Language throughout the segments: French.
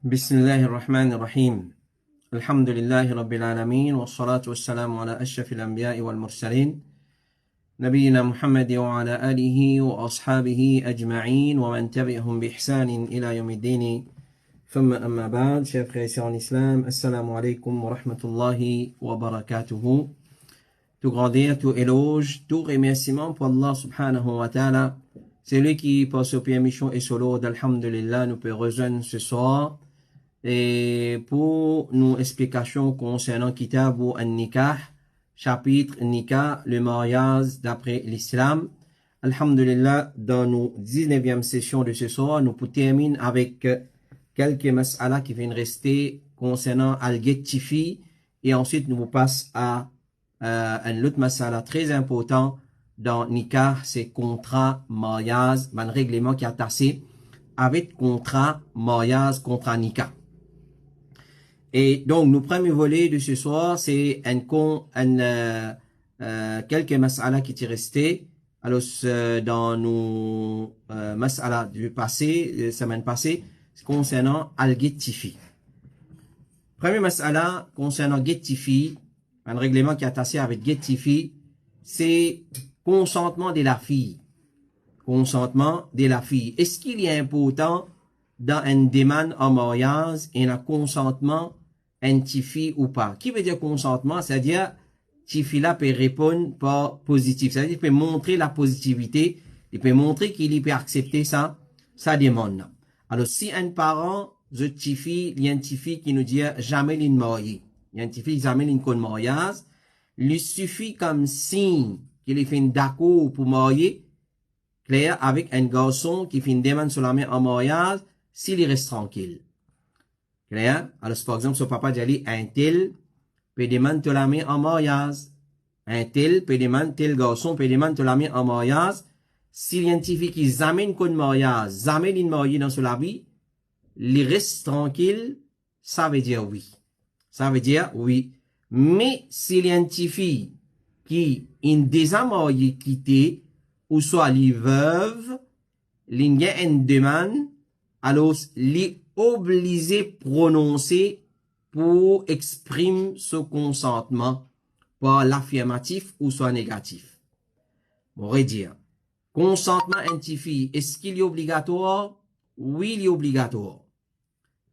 بسم الله الرحمن الرحيم الحمد لله رب العالمين والصلاة والسلام على أشرف الأنبياء والمرسلين نبينا محمد وعلى آله وأصحابه أجمعين ومن تبعهم بإحسان إلى يوم الدين ثم أما بعد chers frères et sœurs en islam assalamu alaikum wa rahmatullahi wa barakatuhu. Tout grandeur, tout éloge, tout remerciement pour Allah subhanahu wa ta'ala. C'est lui qui, par ce permission et solo d'Alhamdulillah, nous peut rejoindre ce soir. Et pour nos explications concernant Kitab ou An-Nikah, chapitre Nikah, le mariage d'après l'islam. Alhamdulillah, dans nos 19e sessions de ce soir, nous terminons avec quelques mas'ala qui viennent rester concernant Al-Gettifi. Et ensuite, nous passons à un autre mas'ala très important dans Nikah, c'est contrat, mariage, un règlement qui est attaché avec contrat, mariage, contrat, Nikah. Et donc, nous premier volet de ce soir, c'est quelques mas'ala qui étaient restés. Alors, dans nos mas'ala du passé, semaine passée, concernant Al-Gettifi. Premier mas'ala concernant Gettifi, un règlement qui est attaché avec Gettifi, c'est consentement de la fille. Consentement de la fille. Est-ce qu'il est important dans une demande en mariage et un consentement un tifi ou pas? Qui veut dire consentement? C'est-à-dire, tifi là peut répondre par positif. C'est-à-dire, il peut montrer la positivité, il peut montrer qu'il peut accepter sa demande. Alors, si un parent, the tifi, il y a un tifi qui nous dit jamais il marié. Il y a un tifi jamais il con mariage. Il suffit comme signe qu'il fait une d'accord pour marier, clair, avec un garçon qui fait une demande sur la main en mariage, s'il reste tranquille. Clair? Alors, par exemple, son papa dit, un tel peut demander la main en mariage. Un tel peut demander, tel garçon peut demander la main en mariage. S'il y a un petit qui zamène qu'on mariage, zamène une mariée dans la vie, il reste tranquille, ça veut dire oui. Ça veut dire oui. Mais s'il y a un petit fille qui est déjà marié quitté, ou soit les veuve, il y a une demande, alors, les obligé prononcer pour exprimer ce consentement par l'affirmatif ou soit négatif. On va dire, consentement indifférent, est-ce qu'il est obligatoire? Oui, il est obligatoire.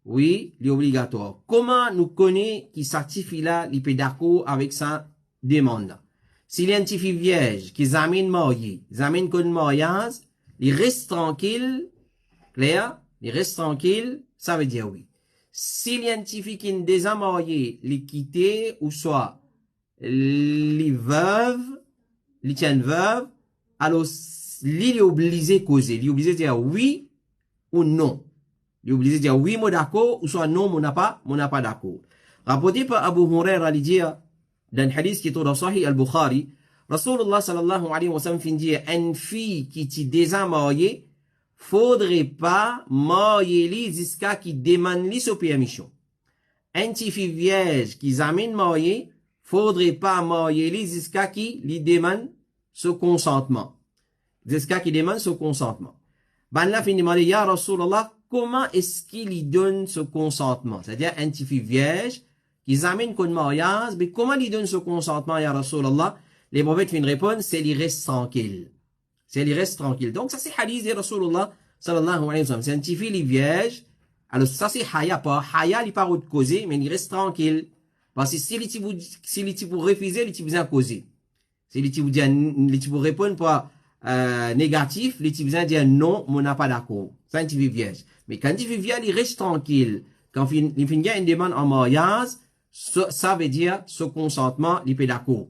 Oui, il est obligatoire. Comment nous connaissons qui certifie là, il est d'accord avec sa demande? S'il est un petit vierge qui zamène marié, zamène qu'on mariage, il reste tranquille, clair? Il reste tranquille, ça veut dire oui. S'il y a un petit fille qui est déjà marié, les quitter, ou soit, les veuves, les tiennent veuves, alors, il est obligé de causer. Il est obligé de dire oui ou non. Il est obligé de dire oui, moi d'accord, ou soit non, moi n'a pas d'accord. Rapporté par Abu Huraira, il dit, dans un hadith qui est dans Sahih al-Bukhari, Rasulullah sallallahu alayhi wa sallam dit, une fille qui est déjà mariée, faudrait pas marier jusqu'à qui demande li sa permission. Un petit fille vierge qui amène marié, faudrait pas marier jusqu'à qui lui demande ce consentement. Jusqu'à qui demande ce consentement. Ben là, fin demande, ya Rasulallah, comment est-ce qu'il lui donne ce consentement? C'est-à-dire, un petit fille vierge qui amène qu'on mariage, mais comment il donne ce consentement, ya Rasulallah? Les prophètes fin répondent, c'est il reste tranquille. C'est il reste tranquille. Donc, ça c'est hadith de Rasulullah sallallahu alayhi wa sallam. C'est un petit fille vierge. Alors, ça c'est haya pas. Haya, il part de causer, mais il reste tranquille. Parce que si les pour refuser, les types besoin causer. Si les types répondent pas, négatif, les types besoin dire non, on n'a pas d'accord. C'est un petit fille vierge. Mais quand il fille vierge, il reste tranquille. Quand il finit une demande en mariage, ça veut dire ce consentement, il est d'accord.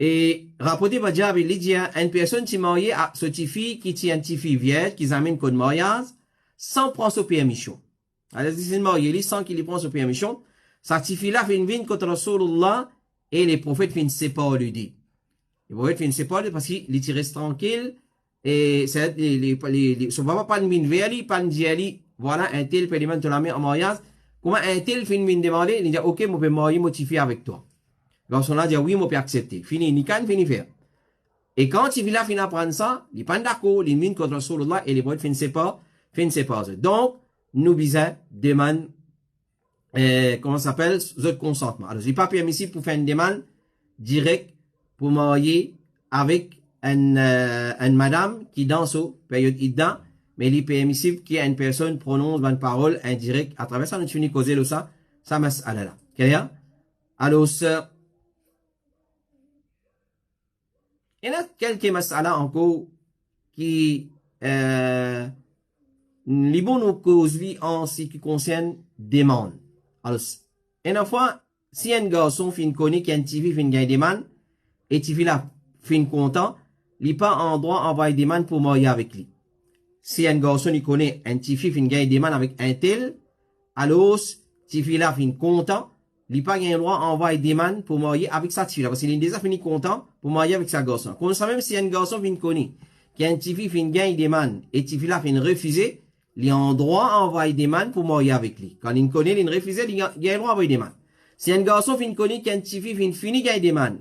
Et rapporté par Jabir, il dit, une personne qui est mariée à ce petit fille qui est un petit fille vierge, qui amène code mariage, sans prendre sa permission. Alors, si c'est marié, sans qu'il prenne sa permission, sa petite fille là fait une vine contre Rasulullah, et les prophètes finissent séparer lui dit. Les prophètes finissent séparer parce qu'il reste tranquille, et c'est, son papa pas une vine vers lui, pas une diali, voilà, un tel peut demander la main en mariage. Comment un tel fait une vine demander, il dit, ok, moi peux marier mon petit fille avec toi. Lorsqu'on a dit oui, moi peux accepter. Fini, ni can, fini faire. Et quand il vient finir prendre ça, il n'est pas d'accord, il vient contre Rasulullah et les prophètes finissent pas. Donc, nous besoin demande, comment ça s'appelle, votre consentement. Alors, c'est pas permissible pour faire une demande directe pour marier avec une madame qui danse au période idda, mais il est permissible qu'il y ait une personne prononce une parole indirecte à travers ça. Nous finissons causer le ça mas'ala là. Clair? Alors, il y a quelques mas'ala encore qui, les bons nous causent en ce qui concerne demande. Alors, une fois, si un garçon fin connaît qu'un TV fin gagne demande, et TV là fin content, il pas en droit d'envoyer demande pour marier avec lui. Si un garçon il connaît un TV fin gagne demande avec un tel, alors, TV là fin content, il pas gagne droit d'envoyer demande pour marier avec sa TV là, parce qu'il est déjà fini content pour marier avec sa garçon. Comme ça même si un garçon fin connaît qu'un TV fin gagne demande, et TV là fin refuser, il a un droit d'envoyer des man pour marier avec lui. Quand il connaît, il refuse, il a le droit d'envoyer des man. Si un garçon fin connaît qu'un petit fille fin fini gagne des man,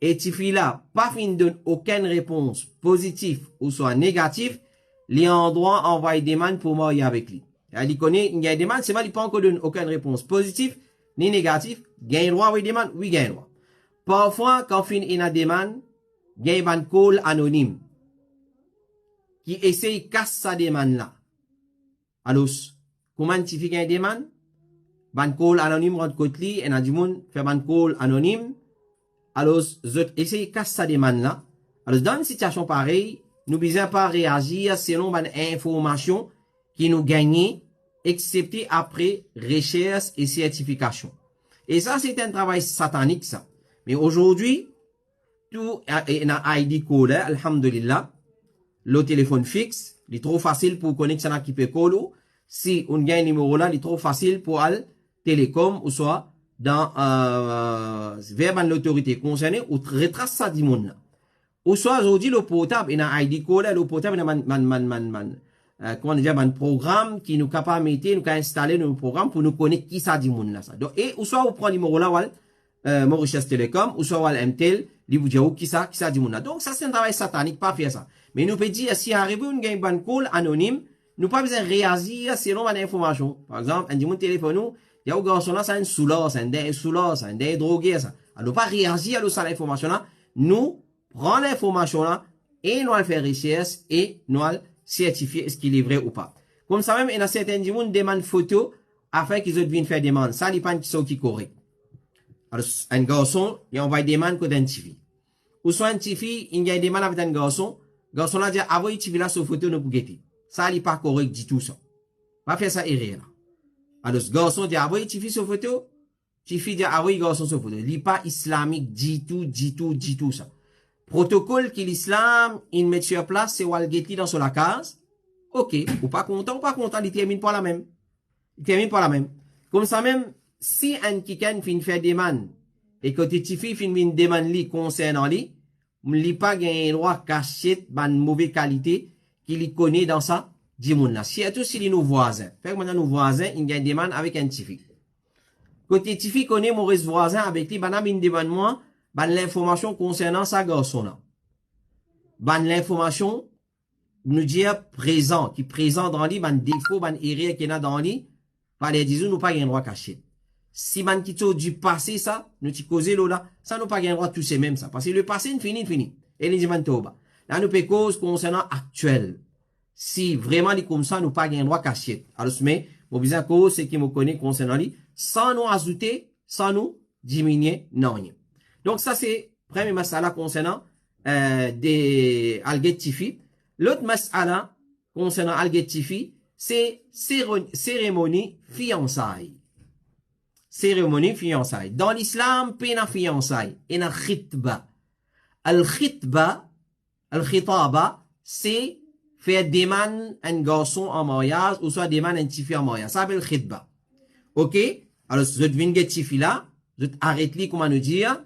et petit fille là, pas fin donne aucune réponse positive ou soit négative, il a un droit d'envoyer des man pour marier avec lui. Il connaît, il gagne des man, c'est mal, il pas encore donne aucune réponse positive, ni négative, gagne le droit d'envoyer des man, oui, gagne le droit. Parfois, quand fin il a des man, gagne un call anonyme, qui essaye de casser sa demande là. Alors, comment tu fais gagner des man? Ban call anonyme rend côté li, et a du monde fait ban call anonyme. Alors, essayez de casser sa demande là. Alors, dans une situation pareille, nous besoin pas réagir selon ban information qui nous gagne, excepté après recherche et certification. Et ça, c'est un travail satanique, ça. Mais aujourd'hui, tout est un ID code, alhamdulillah. Le téléphone fixe, il est trop facile pour connaître ça qui peut coller. Si on gagne un numéro là, il est trop facile pour aller télécom ou soit dans vers l'autorité concernée ou retrace ça du monde là. Ou soit aujourd'hui le portable, il y a un ID code, le portable il y a comment dire un programme qui nous capable mettre, nous capable installer nos programme pour nous connaître qui ça du monde là ça. Donc et ou soit on prend le numéro là Mauritius Telecom ou soit MTEL, il vous dit qui ça du monde là. Donc ça c'est un travail satanique, pas faire ça. Mais nous peut dire, si arrive une gagne ban call anonyme, nous pas besoin de réagir selon l'information. Par exemple, un dit mon téléphone, il y a un garçon là, c'est un soulard, c'est un drogué, ça. Alors, pas réagir à l'information là. Nous, prenons l'information là, et nous allons faire recherche, et nous allons certifier est-ce qu'il est vrai ou pas. Comme ça même, il y a certains qui demandent photo, afin qu'ils viennent faire des demandes. Ça, il pas qui sont qui correct. Alors, un garçon, il envoie des demandes qu'on identifie. Ou soit un petit fille, il y a des demandes avec un garçon là dit, avant, tu vis là sur photo, nous pour guetter. Ça, il n'est pas correct du tout, ça. Pas faire ça erreur, là. Alors, ce garçon dit, avant, tu vis sur photo, tu fille dit, avant, garçon sur photo. Il n'est pas islamique du tout, ça. Protocole que l'islam, il met sur place, c'est wal guetter dans sur la case. Ok. Ou pas content, il termine pas la même. Comme ça même, si un kikan fin faire des man, et que tu fille fin une demande li concernant li, li pas gagné droit caché ban mauvaise qualité qu'il connaît dans ça du monde là surtout si les nos voisins fait que maintenant nos voisins ils gagnent des man avec un tifi côté tifi connaît mauvais voisin avec lui ban une demande moi ban l'information concernant sa garçon là ban l'information nous dire présent qui présent dans lui ban défaut ban erreur qu'il a dans lui par les disons nous pas gagné droit caché si man qui du passé ça nous ti causer là ça nous pas gain droit tout c'est même ça parce que le passé fini et les man toba là nous peut cause concernant actuel si vraiment les comme ça nous pas gain droit caché alors mais mon besoin cause c'est qui me connaît concernant lui sans nous ajouter sans nous diminuer non rien donc ça c'est premier masala concernant des algetifi l'autre masala concernant algetifi c'est cérémonie fiançailles. Cérémonie fiançailles. Dans l'islam, pena fiançailles. Et na khitba. Al-khitba, c'est faire demander un garçon en mariage ou soit demander un petit fille en mariage. Ça s'appelle khitba. Ok? Alors, je viens de cette fille là, je arrête li, comment nous dire,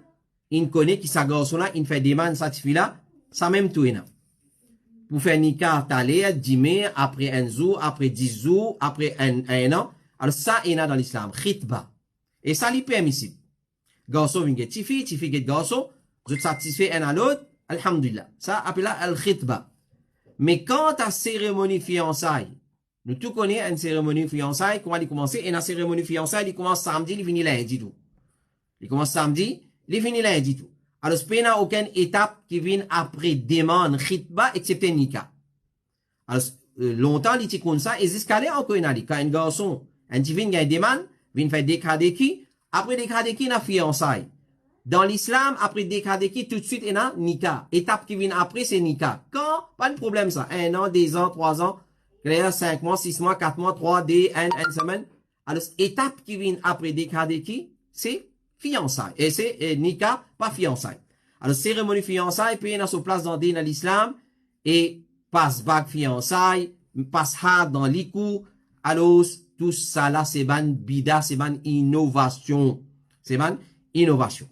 il connaît qui sa garçon là, il fait demander cette fille là, ça même tout est là. Pour faire nikah, t'aller, 10 mai, après un jour, après 10 jours, après un an. Alors, ça est là dans l'islam. Khitba. Et ça, c'est permissible. Garçon vient get fille get garçon, je satisfais un à l'autre, alhamdulillah. Ça, appelle là al-khitba. Mais quand ta cérémonie fiançailles, Nous tout connaissons une cérémonie fiançailles, comment elle commence, et la cérémonie fiançailles, il commence samedi, il finit lundi tout. Il commence samedi, il finit lundi tout. Alors, il n'y a aucune étape qui vient après demande, khitba, excepté nika. Alors, longtemps, il était comme ça, et jusqu'à là, encore une année. Quand un garçon, un petit vient, il y a une demande, vient faire déclarer qui, après déclarer qui, il y a fiançailles. Dans l'islam, après déclarer qui, tout de suite, il y a nika. Étape qui vient après, c'est nika. Quand? Pas de problème, ça. 1 an, 2 ans, 3 ans, 5 mois, 6 mois, 4 mois, 3, 2, 1 semaine. Alors, étape qui vient après déclarer qui, c'est fiançailles. Et c'est nika, pas fiançailles. Alors, cérémonie fiançailles, puis il y a sur place dans l'islam, et passe bague fiançailles, passe hard dans l'ikou. Alors, tout ça là, c'est ban bida, c'est ban innovation. C'est ban innovation.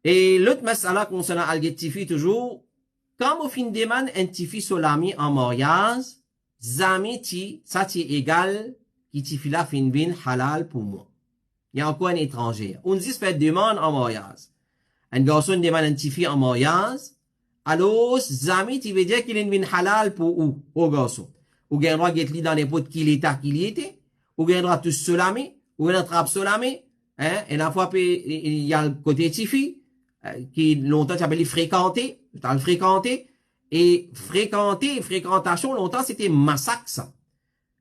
Et l'autre masala concernant Al-Tifi toujours, quand vous fin demande un tifi solami en mariage, zami ti, ça ti égal, qui tifi la fin bin halal pour moi. Il y a encore un étranger. On dit fait demande en mariage. Un garçon demande un tifi en mariage, alors, zami ti veut dire qu'il est bin halal pour où? Au garçon. Ou gain droit get li dans n'importe qui l'état qu'il y était, ou gain droit tous solami, ou gain trappe solami, hein, et la fois, il y a le côté tifi, qui longtemps s'appelle fréquenter, dans le fréquenter, et fréquentation, longtemps c'était massacre ça.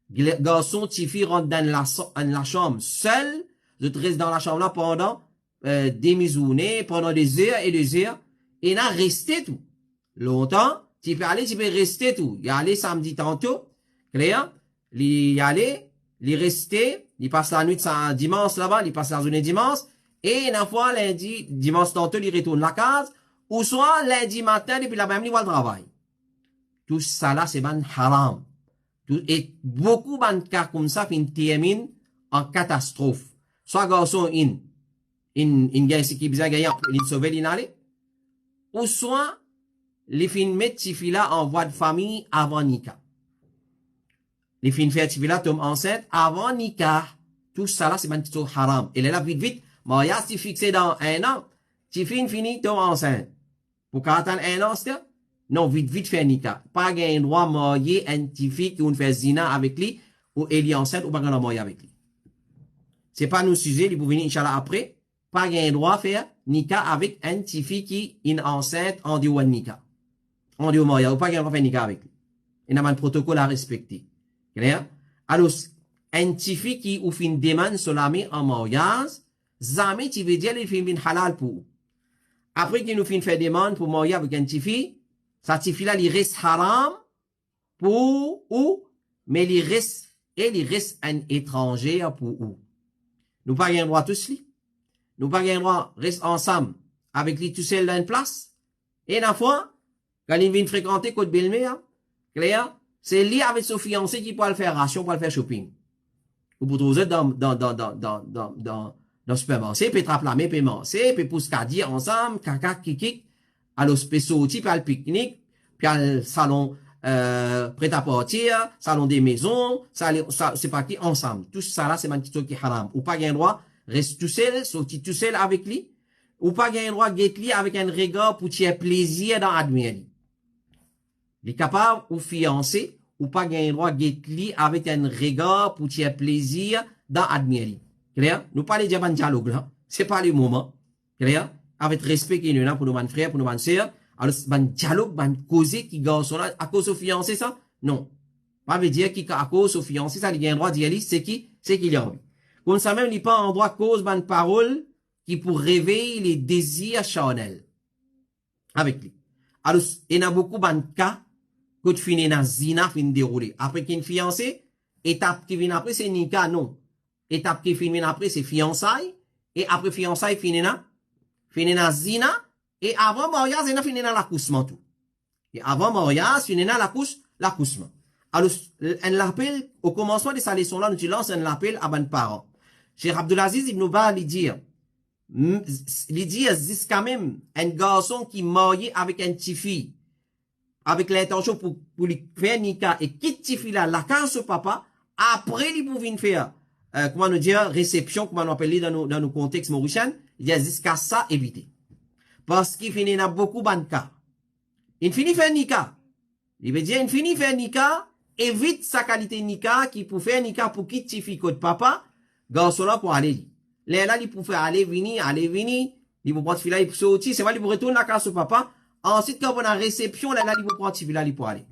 Garçon, tifi rentre dans la chambre seul, je reste dans la chambre là pendant des misournées, pendant des heures et des heures, et il a resté tout. Longtemps, tu peux aller, tu peux rester tout. Il y aller samedi tantôt, clair, il y aller, il rester, il passe la nuit dimanche là-bas, il passe la journée dimanche, et une fois lundi, dimanche tantôt, il retourne la case, ou soit lundi matin, depuis la même nuit, il va le travail. Tout ça là, c'est ban haram. Et beaucoup de cas comme ça, fin termine en catastrophe. Soit garçon, gagne ce qui bizarre gagnant, il sauve l'inale, ou soit, les fins mettre tifila en voie de famille avant Nika. Les fins faire tifila tombe enceinte avant Nika. Tout ça là, c'est ban tito haram. Et là, vite, mariage, si fixé dans 1 an, tifine fini, tombe enceinte. Pour qu'à attendre 1 an, c'est non, vite faire Nika. Pas gain droit marier un tifi qui on fait zina avec lui, ou elle est enceinte, ou pas gain marier avec lui. C'est pas nous sujet, il peut venir, Inch'Allah, après. Pas gain droit faire Nika avec un tifi qui est enceinte en dehors de Nika. On dit au mariage, ou pas qu'il y a un nika avec lui. Il y a un protocole à respecter. Clair? Alors, un tifi qui ou fin demande solami en mariage, zami tu veux dire il fin bin halal pour. Après qu'il nous fin fait demande pour marier avec un tifi, ça tifi là, il reste haram pour ou, mais il reste un étranger pour ou. Nous pas gain droit tous lui. Nous pas gain droit reste ensemble avec lui tout seul dans une place. Et la fois, quand il vient fréquenter côte belle-mère, clair, c'est lui avec son fiancé qui peut le faire ration, pour le faire shopping. Ou pour trouver dans le supermarché, puis trappe la main, puis manger, puis pousse cadir ensemble, caca, kiki, à l'hospice, puis à le pique-nique, puis à le salon, prêt à partir, salon des maisons, c'est pas qui ensemble. Tout ça là, c'est un petit truc qui est haram. Ou pas gain droit, reste tout seul, sorti tout seul avec lui. Ou pas gain droit, get lui avec un regard pour tirer plaisir dans admirer. Il est capable ou fiancé ou pas gagner droit get avec un regard pour tirer plaisir dans admirer. Clair? Nous parlons de dialogue là. C'est pas le moment. Clair? Avec respect qu'il y en a pour nos frères, pour nos sœurs. Alors, ban dialogue, ban causer qui garçon là, à cause au fiancé ça? Non. Pas veut dire qu'il à cause au fiancé ça, il y a un droit d'y aller, c'est qu'il y a envie. Comme ça même, il pas en droit cause ban parole qui pour réveiller les désirs charnels. Avec lui. Alors, il y a beaucoup ban cas quand fini na zina fin déroulé. Après qu'il fiancé, étape qui vient après c'est nika non. Étape qui finit après c'est fiançailles et après fiançailles fini na zina et avant mariage il a fini na l'accouchement tout. Et avant mariage fini na l'accouchement. Alors un l'appel au commencement de sa leçon là nous lance un appel à ban parents. Cheikh Abdulaziz Ibn Ba lui dit jusqu'à même un garçon qui marié avec un petit fille avec l'intention pour lui faire nika et quitte fila la case papa après il pouvait faire comment nous dire réception comment on appelle dans nos contextes mauriciens il y a jusqu'à ça éviter parce qu'il finit dans beaucoup de cas il finit faire nika il veut dire il finit faire nika évite sa qualité nika qui pour faire nika pour quitter tifi côté papa, garçon là pour aller. Là, il pour faire aller, venir, il pour prendre fila, il pour sortir, c'est pas, il pour retourner la case au papa. Ensuite, quand on a réception, là, il pour prendre fila, il pour aller.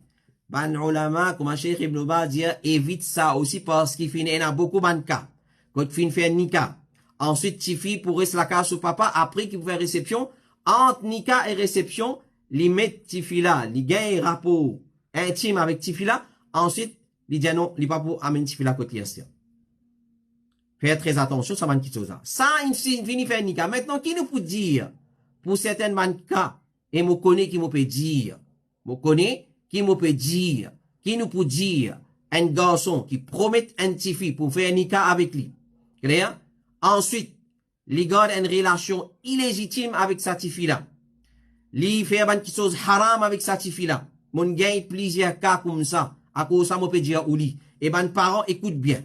Ban ulama, comme Cheikh Ibn Baz dit, évite ça aussi parce qu'il finit, il y a beaucoup de cas. Quand il fait nika. Ensuite, tifi pour rester la case au papa, après qu'il fait réception, entre nika et réception, il met tifi là, il gagne un rapport intime avec tifi là, ensuite, il dit non, il pas pour amener tifi là côté l'Est. Faites très attention, ça va quitter ça. Ça, il finit faire nika. Maintenant, qui nous peut dire, pour certaines cas, et me connaît qui me peut dire, me connaît qui me peut dire, qui nous peut dire, un garçon qui promet un tifi pour faire nika avec lui. Clair? Ensuite, il garde une relation illégitime avec sa tifi là. Il fait une chose haram avec sa tifi là. Mon gagne plusieurs cas comme ça. À cause ça, me peut dire ou lui. Et ben, parents, écoute bien.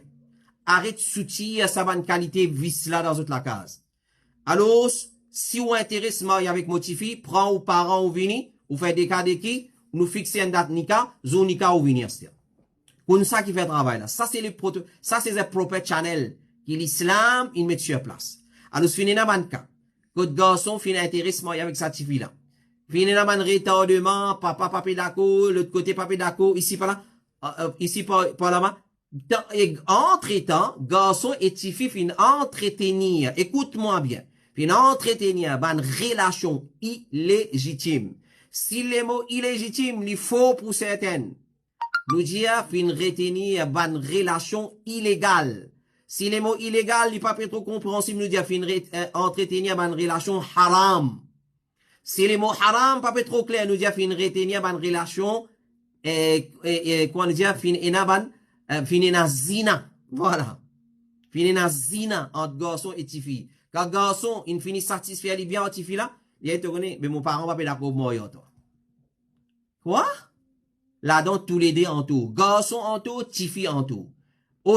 Arrête soutir sa bonne qualité vice là dans toute la case. Alors, si vous intéresse marier avec motifi, prends aux parents ou vini, ou fait des cas de qui, nous fixer une date nika, zone nika ou venir. Comme ça qui fait travail là. Ça c'est le propre channel qui l'islam, il met sur place. Alors, fini na banka. Côte garçon, fini intéresse marier avec sa tifi là. Fini na ban retardement, papa d'accord, l'autre côté d'accord, ici par là, ici par là-bas. Entre-temps, garçon et tifi fin entretenir, écoute-moi bien, fin entretenir une relation illégitime. Si les mots illégitimes, il faut pour certaines, nous dire fin retenir une relation illégale. Si les mots illégal, il pas trop compréhensible, nous dire fin entretenir une relation haram. Si les mots haram, pas trop clair, nous dire fin retenir une relation, quoi nous dire fin enaban, fini na zina. Voilà. Fini na zina entre garçon et tifi. Quand garçon, il finit satisfait, il bien en tifi là, il est tourné, mais mon parent va pas d'accord moi toi. Quoi? Là, donc, tous les deux en tout. Garçon en tout, tifi en tout.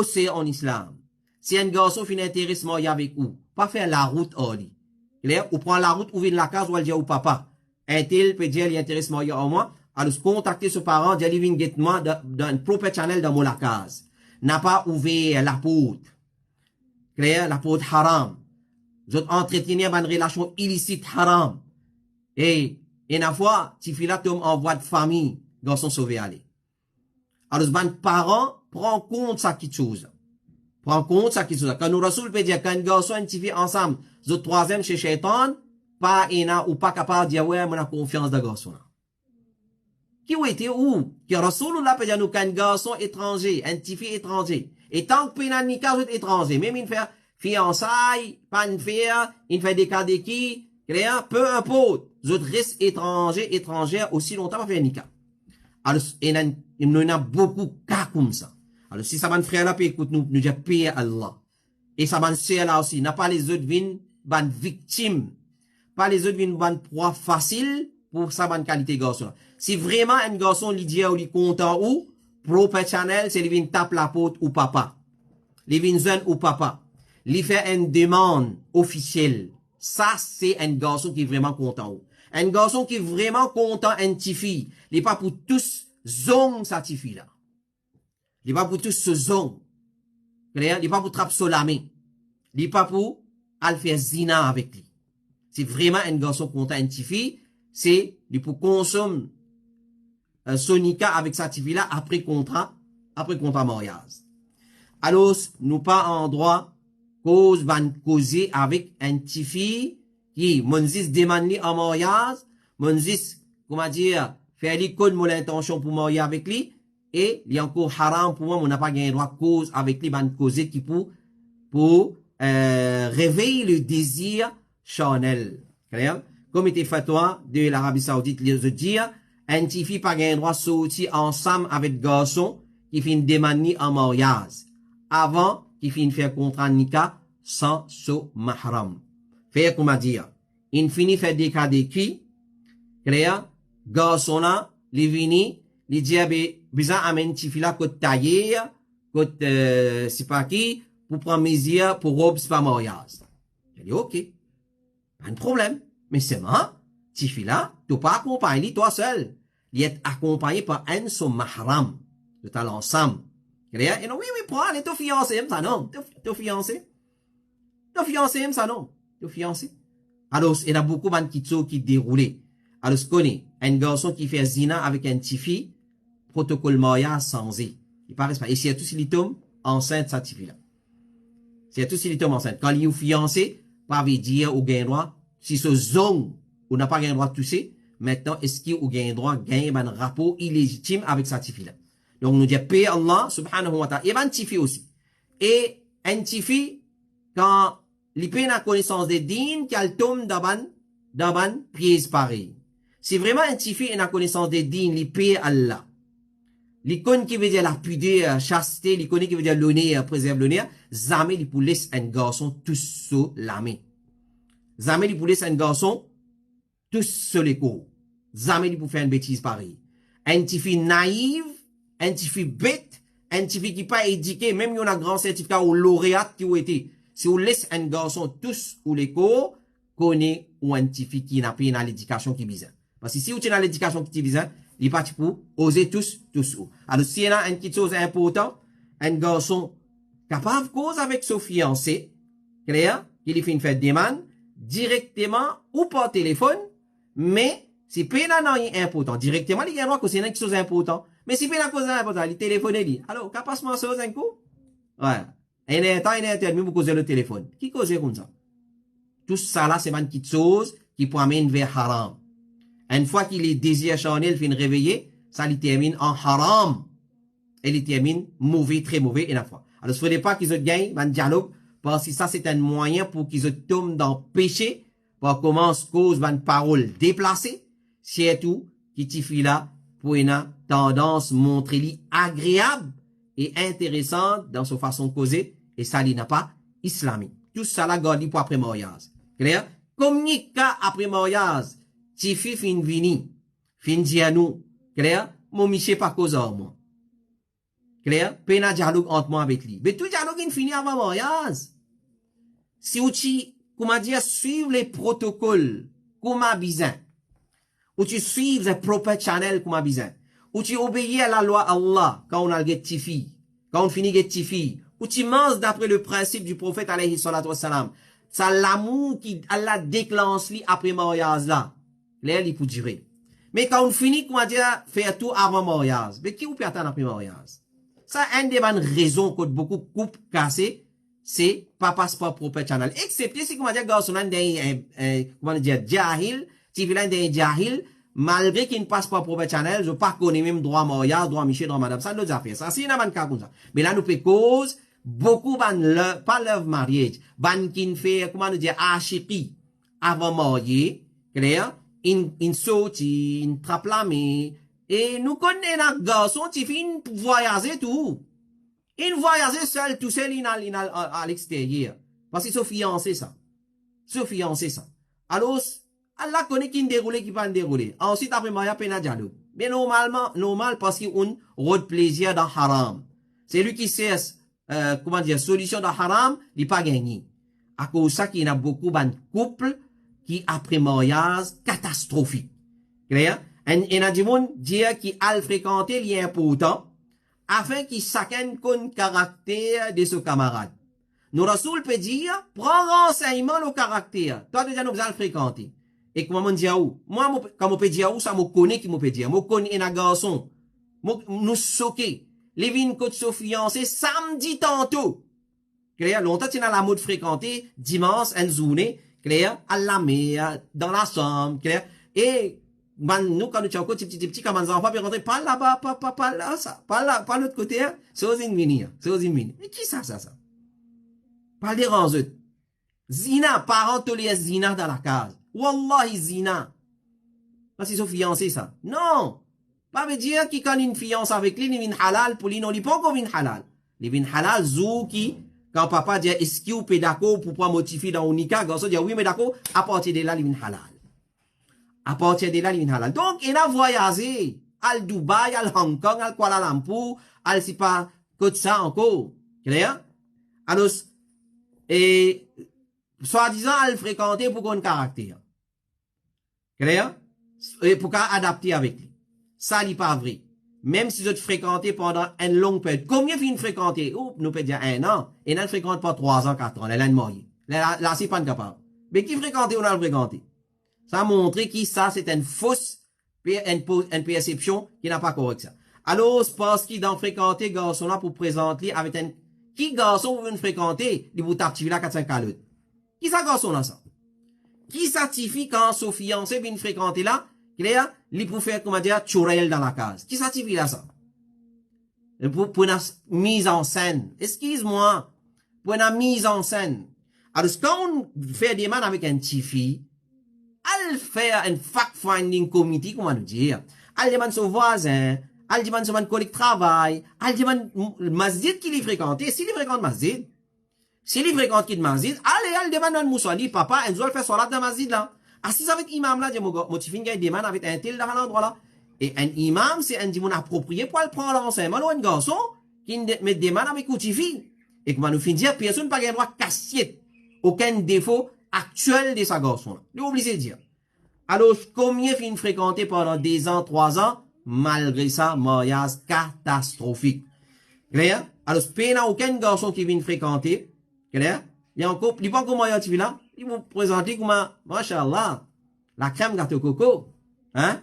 C'est en islam. Si un garçon finit intéressement avec vous, pas faire la route, ou prendre la route, ou venir la case, ou dire au papa. Un tel peut dire, il intéresse en moi. Alors, contacter ce parent, d'aller venir guettement dans un propre channel dans mon la case. N'a pas ouvert la porte. Clair, la porte haram. Vous entretenir une relation illicite haram. Et une fois, tu fais là, tombe en voie de famille, dans son sauvé aller. Alors, ce parent prend compte ça qui chose. Prend compte ça qui chose. Quand nous Rasoul peut dire, quand un garçon et une fille ensemble, le troisième chez Shaitan, pas ena ou pas capable de dire, ouais, moi, la confiance de garçon là. Qui ont été où? Que Rasulullah peut dire nous qu'un garçon étranger, un petit fille étranger. Et tant que pénal ni cas étranger, même il fait fiançailles, pas une faire, il fait des cas de qui, peu importe. Les autres restent étrangers, étrangères aussi longtemps pas faire ni cas. Alors, il y en a beaucoup de cas comme ça. Alors, si ça va frère là, écoute nous dire paix à Allah. Et ça va sœur là aussi, n'a pas les autres vins, ban victimes. Pas les autres vins, ban proie facile pour sa bonne qualité garçon. Si vraiment un garçon lui dit ou lui content ou, propre channel, c'est lui vient tape la porte ou papa. Lui vient jeune ou papa. Lui fait une demande officielle. Ça, c'est un garçon qui est vraiment content ou. Un garçon qui est vraiment content, un petit fille. Il n'est pas pour tous zong sa petit fille là. Il n'est pas pour tous ce zong. Il n'est pas pour trap solamé. Il n'est pas pour al faire zina avec lui. C'est vraiment un garçon content, un petit fille. C'est pour consommer sonika avec sa TV là après contrat mariage. Alors, nous pas en droit cause van causer avec un TV qui monzis demande en mariage, monzis comment dire faire l'icône mon intention pour marier avec lui et il y a encore haram pour moi on n'a pas gagné droit cause avec lui van causer qui pour réveiller le désir charnel. Clair? Comme était fatwa de l'Arabie Saoudite, les dire, un petit fille pas gain droit sortir ensemble avec garçon qui finit demander en mariage. Avant, qui finit faire contrat nika sans so mahram. Faire comment dire, il finit faire des cas d'écrit, clair, garçon là, il vini, il dit, bizarre, amène petit fille là, côte taillé, côte, c'est pas qui, pour prendre mesure, pour robe, c'est pas mariage. Il dit, ok. Pas de problème. Mais c'est marrant. Tifi là, tu pas accompagné toi seul. Il est accompagné par un son mahram. Vous êtes ensemble. Et non, oui, prends, allez, t'es fiancé, ça non. T'es fiancé. T'es fiancé, ça non. T'es fiancé. Alors, il y a beaucoup de qui déroulent. Alors, je connais un garçon qui fait zina avec un petit fille, protocole mariage sans e. Il paraît pas. Et s'il y a tous les tomes enceinte, ça petit là. S'il y a tous les tomes enceinte. Quand il est fiancé, pas veut dire ou gain droit. Si ce zone, ou n'a pas gain droit de toucher, maintenant, est-ce qu'il ou gain droit, gain un rapport illégitime avec sa petite fille là. Donc, nous dit, paix Allah, subhanahu wa ta'ala. Il y a un petit fille aussi. Et, un petit fille, quand, il peut la connaissance des dînes, qu'elle tombe dans piège pareil. Si vraiment un petit fille a la connaissance des dînes, il paie Allah. L'icône qui veut dire la pudeur, chasteté, l'icône qui veut dire l'honneur, préserve l'honneur, jamais il pour laisser un garçon tout sous la main. Jamais il pour laisser un garçon tout sous les coups. Jamais il pour faire une bêtise pareille. Un petit fille naïve, un petit fille bête, un petit fille qui pas éduqué, même il y a un grand certificat ou lauréat qui ont été. Si vous laissez un garçon tous ou les cours, connaît ou un petit fille qui n'a pas dans l'éducation qui bizarre. Parce que si vous êtes dans l'éducation qui bizarre, il est parti pour oser tous. Alors, s'il y a une petite chose importante, un garçon capable de cause avec son fiancé, clair, qu'il fait une fête demande, directement ou par téléphone, mais si pas dans rien important, directement, il y a droit que c'est une chose importante. Mais si pas dans cause importante, il téléphone et dit, alors, capable de chose un coup? Ouais. Et il y a un temps, il y a un terme pour causer le téléphone. Qui cause comme ça? Tout ça là, c'est une petite chose qui peut amener vers haram. Une fois qu'il est désir charnel, il fait réveiller, ça lui termine en haram. Et il termine mauvais, très mauvais, et la fois. Alors, ce n'est pas qu'ils gagnent un dialogue, parce que ça, c'est un moyen pour qu'ils tombent dans le péché, pour commencer cause une parole déplacée, c'est tout, qui t'y là, pour une tendance montrer agréable et intéressante dans sa façon de causer, et ça, il n'a pas islamique. Tout ça là, garde pour après mariage. Clair? Communique après mariage, ti fi fin vini, fin di à nous. Clair? Mon miché pas cause moi. Clair? Pena dialogue entre moi avec lui. Mais tout dialogue il finit avant mariage. Si vous comment dire, suivre les protocoles, comment besoin. Ou tu suives le proper channel, comment besoin. Ou tu obéis à la loi Allah, quand on a le tifi. Quand on finit le tifi. Ou tu manges d'après le principe du prophète alayhi salatu wassalam. Ça l'amour qui Allah déclenche lui après mariage là. Là, il peut durer. Mais quand on finit, comment dire, faire tout avant mariage. Mais qui vous peut attendre après mariage? Ça, une des bonnes raisons que beaucoup de couples cassés, c'est pas passeport proper channel. Excepté si, comment dire, garçon, comment dire, jahil, si vilain d'un jahil, malgré qu'il ne passe pas proper channel, je pas connais même droit mariage, droit Michel, droit madame, ça, d'autres affaires. Ça, c'est une bonne cas comme ça. Mais là, nous peut cause, beaucoup pas love marriage, ban qui fait, comment dire, achiqui, avant marié, clair? In sauti, in trappe la main, et nous connaissons un garçon qui fait voyager tout. Il voyager seul, tout seul, à l'extérieur. Parce qu'ils sont fiancés, ça. Sont fiancés, ça. Alors, Allah connaît qui déroule, qui va dérouler. Ensuite, après, il y a peine à dialogue. Mais normal, parce qu'il y a un rôle plaisir dans haram. C'est lui qui sait, comment dire, solution dans haram, il pas gagné. À cause de ça, qu'il y a beaucoup de couples, qui après mariage catastrophique. Clair? Et a du monde dire qui a fréquenté est important afin qu'il chacun connaisse le caractère de son camarade. Nous Rasoul peut dire prends renseignement le caractère. Toi déjà nous allons fréquenter. Et comment on dit moi quand on peut dire ça me connaît qui me peut dire. Moi connais un garçon. Nous choquer. Les vins côte so fiancé samedi tantôt. Clair? Longtemps tu n'as la mode fréquenter dimanche une journée. Clair, à la mer, dans la chambre, clair. Et, nous, quand nous sommes petit, comme les enfants, puis rentrer, pas là-bas, pas là, ça, pas là, pas l'autre côté, hein. C'est aux Invinis, c'est aux Invinis. Mais qui ça? Pas les ranzeux. Zina, parents tolèrent zina dans la case. Wallahi, zina. Parce qu'ils sont fiancés, ça. Non. Pas veut dire qu'il quand une fiance avec lui, il vient halal, pour lui, non, il pas encore vient halal. Il vient halal, zou qui, quand papa dit, est-ce qu'il est d'accord pour pouvoir motiver dans Unika, garçon dit, oui, mais d'accord, à partir de là, il vient halal. À partir de là, il vient halal. Donc, il a voyagé, à Dubaï, à Hong Kong, à Kuala Lumpur, à c'est pas, que ça encore. Clair? Alors, et, soi-disant, à le fréquenter pour qu'on caractère. Clair? Et pour qu'on adapter avec lui. Ça, n'est pas vrai. même si vous fréquentez pendant une longue période, combien vous fréquentez? Ou, nous peut dire 1 an, et nous ne fréquente pas 3 ans, 4 ans, là, de mourir. Là, c'est pas capable. Mais qui fréquente ou n'a fréquenté? Ça montre que ça, c'est une fausse, une perception qui n'a pas correct ça. Alors, c'est parce qu'il dans fréquenter garçon là pour présenter avec un, qui garçon vous venez fréquenter, il vous tape là 4-5 calottes. Qui ça garçon là ça? Qui certifie quand son fiancé vient fréquenter là, clair, il pour faire, comment dire, chorel dans la case. Qui certifie là ça? Pour une mise en scène. Excuse-moi. Pour une mise en scène. Alors, quand on fait des man avec un petit fille, elle fait un fact-finding committee, comment nous dire. Elle demande son voisin, elle demande son collègue de travail, elle demande le masjid qu'il est fréquenté. S'il fréquente masjid, s'il fréquente qui de masjid, elle demande un moussali, papa, elle doit faire salat dans masjid là. Assis avec imam là, mon petit finger demande avec un tel dans l'endroit là. Et un imam, c'est un dimon approprié pour le prendre l'enseignement ou un garçon qui met des mains avec petit fille. Et comment nous finit dire, personne n'a pas le droit de casser aucun défaut actuel de sa garçon là. Nous oubliez de dire. Alors, combien fin fréquenté pendant 2 ans, 3 ans, malgré ça, mariage catastrophique. Clair? Alors, il n'y a aucun garçon qui vient fréquenter. Clair? Il y a encore, il n'y a pas encore mariage là. Il vous présenter comme, machallah, la crème gâteau coco. Hein?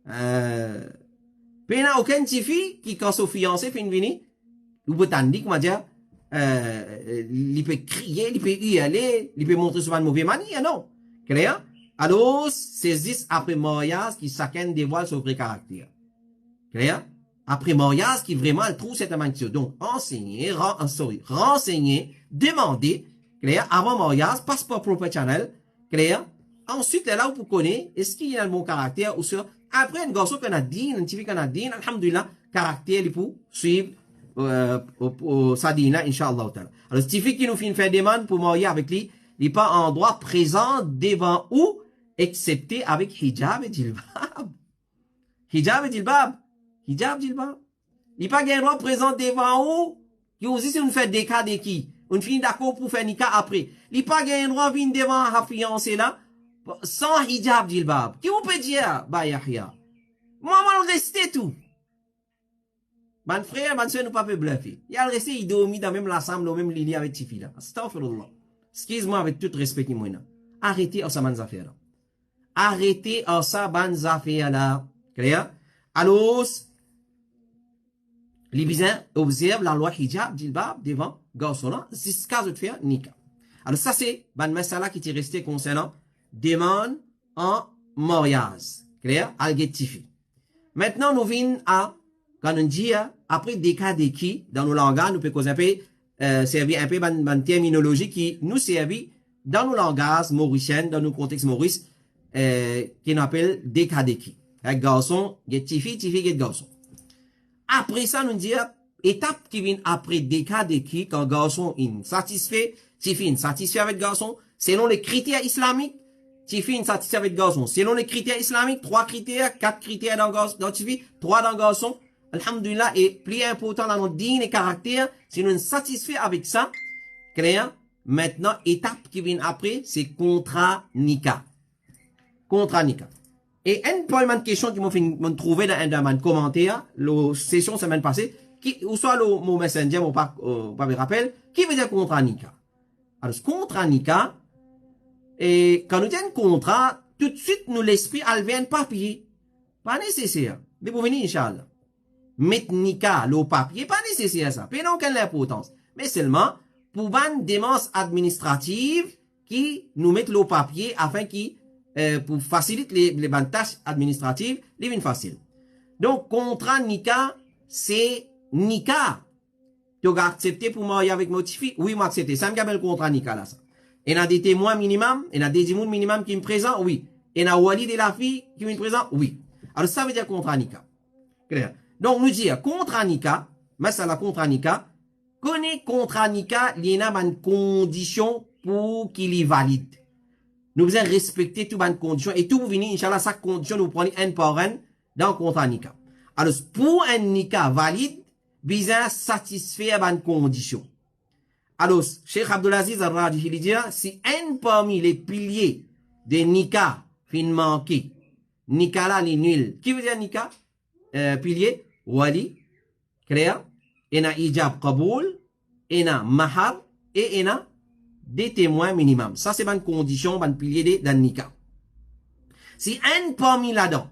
Il n'y a aucun petit fille qui, quand son fiancé fin venir, ou peut dire, comment dire, il peut crier, il peut y aller, il peut montrer souvent une mauvaise manière, non? Clair? Alors, c'est 10 après mariage qui chacun dévoile son vrai caractère. Clair? Après mariage qui vraiment trouve cette manière. Donc, renseigner, demander, clair, avant mariage, passeport professionnel, clair? Ensuite, là où vous connaissez, est-ce qu'il y a un bon caractère ou sur, après, un garçon qu'on a dit, un petit qu'on a dit, alhamdoulilah, caractère, il peut suivre, sa dîne, inch'Allah. Alors, ce petit qui nous fait une demande pour marier avec lui, il n'est pas en droit présent devant ou, excepté avec hijab et djilbab. Hijab et djilbab. Hijab, djilbab. Il n'est pas un droit présent devant ou, qui aussi c'est une fête des cas de qui. On finit d'accord pour faire nika après. Il n'est pas un droit venir devant la fiancée là, sans hijab, djilbab. Qui vous peut dire, bah, Yahya? Moi, je rester tout. Mon frère, mon soeur, nous pas peut bluffer. Il a resté, il dormit dans même l'assemblée, dans même lit avec Tifi là. Astaghfirullah. Excuse-moi avec tout respect qui moi. Arrêtez à ça, bonnes affaires là. Arrêtez à ça, bonnes affaires là. Clair? Alors, les bisins observent la loi hijab, djilbab, devant, garçon là, jusqu'à ce faire nika. Alors ça c'est, ban masala qui est resté concernant, demande en mariage. Clair? Algetifi. Maintenant, nous venons à, quand on dit, après des cas de qui, dans nos langages, nous pouvons un peu, servir un peu ban terminologie qui nous servit dans nos langages mauriciens, dans nos contextes maurice, qui nous appelle des cas de qui. Garçon, tifi, tifi, garçon. Après ça, nous dit, étape qui vient après des cas de qui, quand garçon est satisfait, tifi est satisfait avec garçon, selon les critères islamiques, tifi est satisfait avec garçon. Selon les critères islamiques, 3 critères, 4 critères dans tifi, 3 dans garçon. Alhamdulillah, et plus important dans notre digne et caractère, si nous sommes satisfaits avec ça, clair, maintenant, étape qui vient après, c'est contrat nika. Contrat nika. Et une première question qui m'a trouvé dans un commentaire, la session semaine passée, qui, ou soit mon messenger, mon pas me rappelle, qui veut dire contrat nika. Alors, ce contrat nika, et quand nous avons un contrat, tout de suite, nous l'esprit, elle vient un papier. Pas nécessaire. Mais pour venir, Inch'Allah. Mettre nika, le papier, pas nécessaire ça. Pas aucune importance. Mais seulement, pour une démence administrative, qui nous met le papier afin qui, pour faciliter les tâches administratives, les vins faciles. Donc, contrat nika, c'est nika. Tu as accepté pour marier avec motifi? Oui, moi accepté. Ça me rappelle le contrat nika là, ça. Il y a des témoins minimum, il y a des témoins minimum qui me présentent, oui. Il y a wali de la fille qui me présente, oui. Alors, ça veut dire contrat nika. Clair. Donc, nous disons, contrat nika, mais c'est la contrat nika, connaît contrat nika, il y a une condition pour qu'il est valide. Nous devons respecter toutes les conditions et tout vous venir, Inch'Allah, chaque condition, nous prenons un par un dans le contrat nika. Alors, pour un nika valide, besoin satisfaire les conditions. Alors, Cheikh Abdulaziz Al-Rajhi, il dit, si un parmi les piliers de nika fin manqué, nika là, il est nul. Qui veut dire nika? Pilier? wali, clair, ena ijab qaboul, ena mahar, et ena des témoins minimum. Ça, c'est une condition, un pilier d'un nika. Si un parmi là-dedans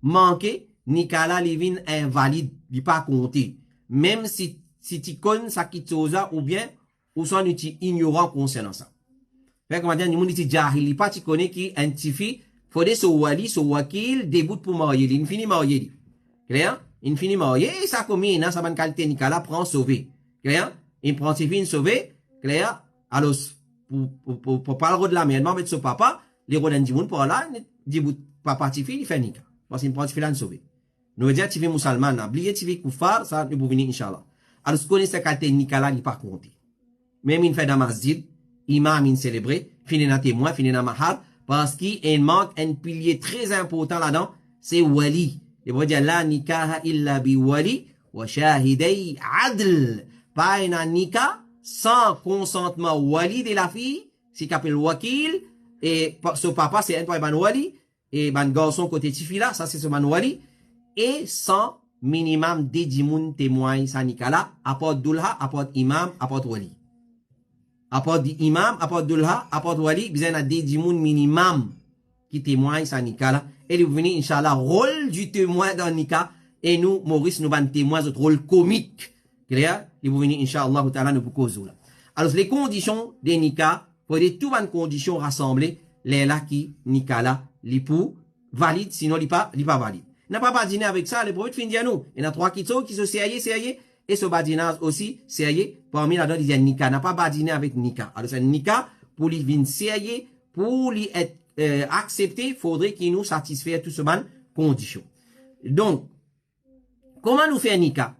manqué, nika là, il vient invalide, il pas compté. Même si tu connais ça qui t'osa, ou bien, ou soit tu ignorant concernant ça. Fait que maintenant, nous dit jahil, pas tu connais qui identifie, faudrait ce wali, ce wakil, début pour marier, il finit marier. Clair? Il finit marier, et ça combien, ça va qualité nika là, prend sauver. Clair? Il prend ses filles sauver, clair? Alors, pour parler de la merde, avec ce papa, les rodins du monde, pour là, dit papa, tu fais, il fait nika. Parce qu'il prend ses filles sauver. Nous dire, tu fais musulman, oubliez, tu fais koufar, ça, nous pouvons venir, Inch'Allah. Alors, ce qu'on est, c'est qualité nika là, il pas compté. Même il fait dans masjid, imam, il célébré, fini dans témoin, fini dans mahar, parce qu'il manque un pilier très important là-dedans, c'est wali. Il veut dire, la nikaha illa bi wali, wa shahidei adl. Pas un nikah, sans consentement wali de la fille, c'est qu'appelle wakil, et ce papa, c'est un ban wali, et ban garçon côté tifila, ça c'est ce ban wali, et sans minimum dédimoun témoin, sa nikah là, apporte dulha, apporte imam, apporte wali. Apporte imam, apporte dulha, apporte wali, besoin a dédimoun minimum, qui témoigne sa nikah là, et il venir, Inch'Allah, rôle du témoin dans le nikah, et nous, Maurice, nous ban témoin, notre rôle comique. Clair? Il va venir, Inch'Allah, ta'ala, nous pour là. Alors, les conditions des nikah, pour des toutes les conditions rassemblées, les là qui, nikah là, les pour, valide, sinon, il pas valide. N'a pas dîner avec ça, les prophètes finissent à nous. Il y en a trois qui sont sérieux, et ce badinage aussi, sérieux, parmi là-dedans, il y a nikah. N'a pas dîner avec nikah. Alors, c'est nikah, pour lui venir sérieux, pour lui être, accepté, faudrait qu'il nous satisfasse tout ce man conditions. Donc, comment nous faire nikah?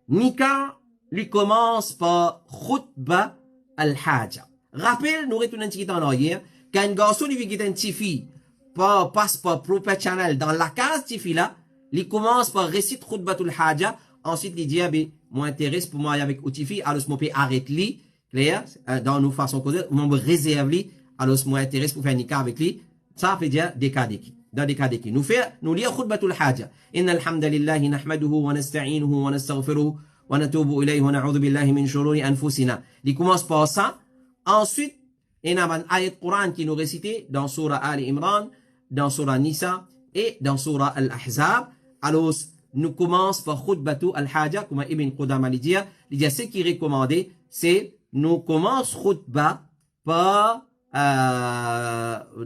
Nikah, lui commence par khutba al-haja. Rappel, nous retournons un petit peu en arrière, quand un garçon lui vient un petit fille, passe par propre channel dans la case petit fille là, il commence par réciter khutba al-haja, ensuite il dit, moi intéresse pour moi avec petit fille, alors je peux arrêter lui, clair, dans nos façons causer, moi me réserve lui, alors moi intéresse pour faire nikah avec lui, ça veut dire des cas d'équipe. Dans des cas d'équipe. Nous lire khutbatul haja. Inna alhamdulillahi nahmaduhu wa nasta'inuhu wa nastaghfiruhu wa natubu ilayhi wa na'udhu billahi min shururi anfusina. Il commence par ça. Ensuite, il y a un ayat Coran qui nous récité dans surah Ali Imran, dans surah Nisa et dans surah Al-Ahzab. Alors, nous commence par khutbatul haja, comme Ibn Qudama dit. Il dit, ce qui est recommandé, c'est, nous commence khutba par,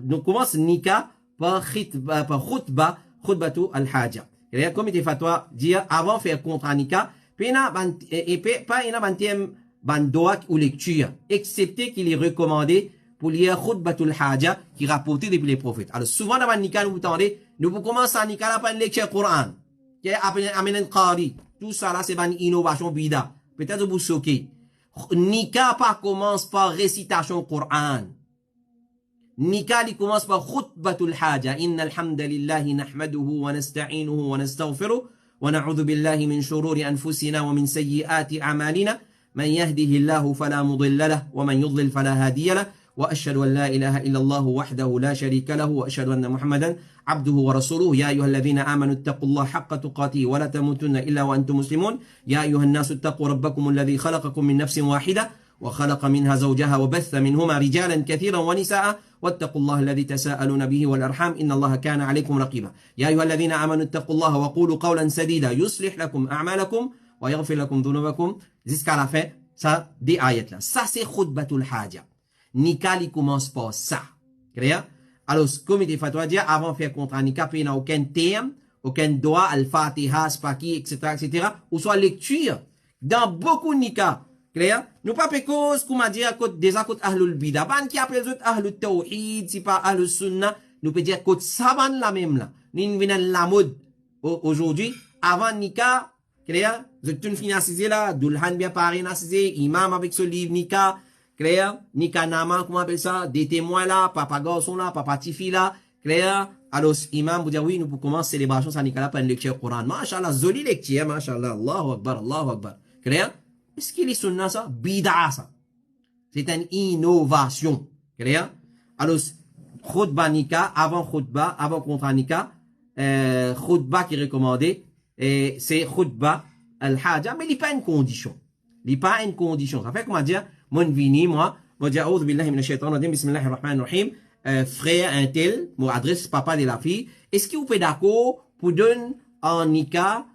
nous commence nikah par khutbatu al-haja. Et comme il fatwa dire avant faire contre nikah, pas ina bantième bandoak ou lecture, excepté qu'il est recommandé pour lire khutbatu al-haja qui rapporté depuis les prophètes. Alors souvent dans le nikah nous entendez, nous pouvons commencer à nikah là par une lecture Coran, qui est amène qari. Tout ça là c'est une innovation bida. Peut-être vous choquez. Nikah pas commence par récitation Coran. Nikah il commence par khutbatul haja. Inna alhamdulillahi nahmaduhu wa nasta'inuhu wa nastaghfiruh wa na'udhu billahi min shururi anfusina wa min sayyiati a'malina. Man yahdihillahu fala mudilla lahu wa man yudlil fala hadiya lahu. Wa ashhadu an la ilaha illa Allah wahdahu la sharika lahu wa ashhadu anna Muhammadan abduhu wa rasuluhu. Ya ayyuhalladhina amanu ittaqullaha haqqa tuqatih wa la tamutunna illa wa antum muslimun. Ya ayyuhan nasu ittaqu rabbakum alladhi khalaqakum min nafsin wahidah وخلق منها زوجها وبث منهما رجالا كثيرا ونساء واتقوا الله الذي تساءلون به والأرحام إن الله كان عليكم رقيبا يا أيها الذين آمنوا اتقوا الله وقولوا قولا سديدا يصلح لكم أعمالكم ويغفر لكم ذنوبكم jusqu'à la fin ça des ayats là ça c'est khutbatul haja nikah il commence par ça clair alors comme il faut dire avant faire contre un nikah il n'y a aucun terme aucun doigt al-fatiha spaki etc ou soit lecture dans beaucoup de nikah. Clair? Nous pas cause, comme a dit, à côté des côté ahlul bida. Ban qui appelle les autres ahlul tawhid, si pas ahlul sunna, nous peut dire côté saban la même là. Nous venons la mode aujourd'hui. Avant nikah, clair? Vous êtes une financée là, dulhan bien paré nassé, imam avec ce livre nikah, clair? Nikah nama, comment on appelle ça? Des témoins là, papa garçon là, papa tifi là, clair? Alors, imam vous dire oui, nous pour commencer célébration sans nikah là par une lecture Coran. Mashallah, joli lecture, mashallah, Allahu Akbar, Allahu Akbar. Clair? Est-ce qu'il est sunna ça? Bida ça. C'est une innovation. Clair? Alors, khutba nikah, avant khutba, avant contre nikah, khutba qui est recommandé, Et c'est khutba al-haja, mais il n'y a pas une condition. Il n'y a pas une condition. Ça fait comment dire, mon vini, moi dire, Aoudou billahi minash shaitanir rajim, bismillahir rahmanir rahim, frère un tel, mon adresse papa de la fille, est-ce que vous pouvez d'accord pour donner en nika,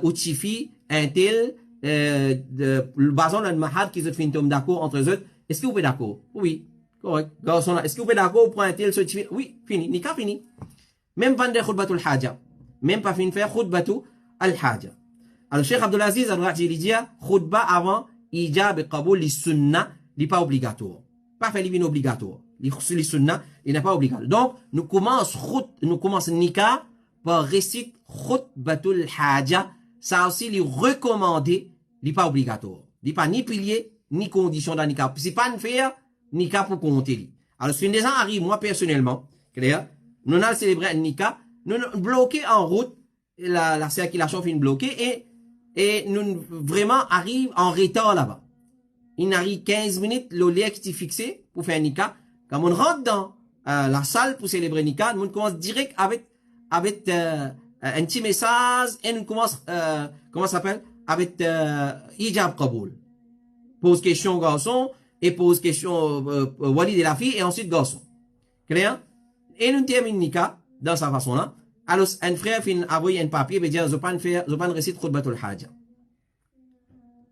ou tifi, un tel, le bazon d'un mahad qui se fait une d'accord entre eux autres, est-ce que vous pouvez d'accord? Oui. Correct. Garçon là, est-ce que vous pouvez d'accord pour un tel, ce tifi? Oui, fini. Nika fini. Même pas de khutbatul haja. Même pas fini faire khutbatul al-haja. Alors, Cheikh Abdelaziz al-Rajili dit, khutba avant, ijab et qaboul, les sunnah, n'est pas obligatoire. Pas fait les obligatoire. Les sunnah, il n'est pas obligatoire. Donc, nous commençons nikah par réciter khutbatul haja. Ça aussi, les recommander, n'est pas obligatoire. n'est pas ni pilier, ni condition d'un nikah. C'est pas une faire, nikah pour compter. Alors, si une des gens arrive, moi, personnellement, clair, nous allons célébrer un nikah, nous bloquer en route, la circulation finit bloquée et nous vraiment arrive en retard là-bas. Il arrive 15 minutes, le lieu qui est fixé pour faire un nikah. Quand on rentre dans la salle pour célébrer nikah, on commence direct avec un petit message et nous commence, comment ça s'appelle? Avec hijab qaboul. Pose question garçon et pose question wali de la fille et ensuite garçon. Clair? Et nous terminons nikah dans sa façon-là. Alors, un frère fin envoyer un papier et dire, je pas réciter khutbatul haja.